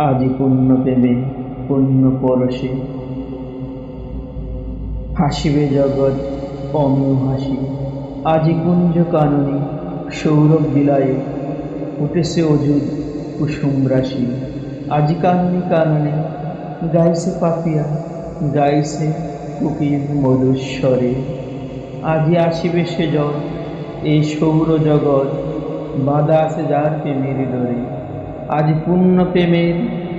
আজি পূর্ণ প্রেমে পূর্ণ পরশে হাসিবে জগৎ অমিয় হাসি। আজি কুঞ্জ কাননে সৌরভ বিলায়ে উঠেছে অযুত কুসুম রাশি। আজি কাননে কাননে গাইছে পাপিয়া, গাইছে কোকিল মধুস্বরে। আজি আসিবে সে জন এই সৌর জগৎ, বাঁধা আছে যার প্রেমের ডোরে। আজি পূর্ণ প্রেমের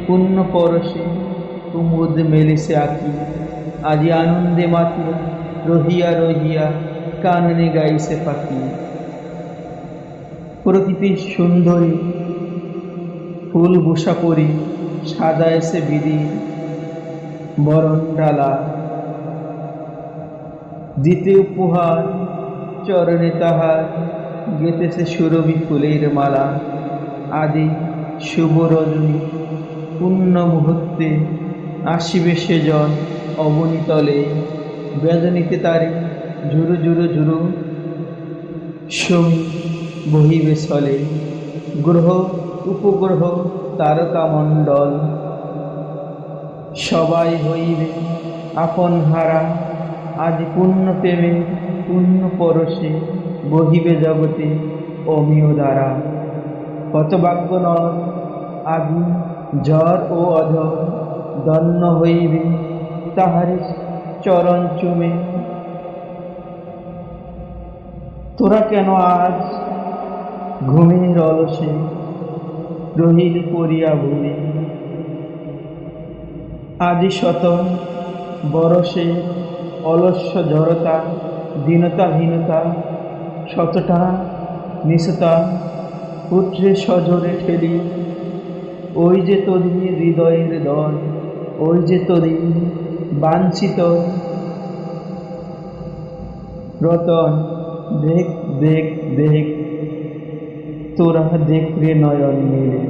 পূর্ণ পরশে কুমুদ মেলিছে আঁকি। আজি আনন্দে মাতিয়া রহিয়া রহিয়া কাননে গাইছে পাখি। প্রকৃতির সুন্দরী ফুল বসা পরি সাজাইছে বিধি বরণডালা। দিতে উপহার চরণে তাহার গেতেছে সুরভি ফুলের মালা। আদি শুভ রজনী পূর্ণ মুহূর্তে আসিবে সে জন অবনীতলে। বেদনীতে তারে ঝুরু ঝুরু ঝুরু সমী বহিবে চলে। গ্রহ উপগ্রহ তারকা মণ্ডল সবাই হইবে আপন হারা। আজ পূর্ণ প্রেমে পূর্ণ পরশে বহিবে জগতে অমিয় দ্বারা। হতভাগ্য নর আদি ঝড় ও অঝর ধন্য হইবে তাহারি চরণ চুমে। তোরা কেন আজ ঘুমের অলসে রহিলি পড়িয়া ভূমি। আজি শত বরসে অলস্য জড়তা দীনতাহীনতা শতটা নিশতা পুত্রে সজোরে ঠেলি। ওই যে তোদের হৃদয়ের দল, ওই যে তোদের বাঞ্ছিত রতন। দেখ দেখ দেখ তোরা দেখ রে নয়ন মেলে।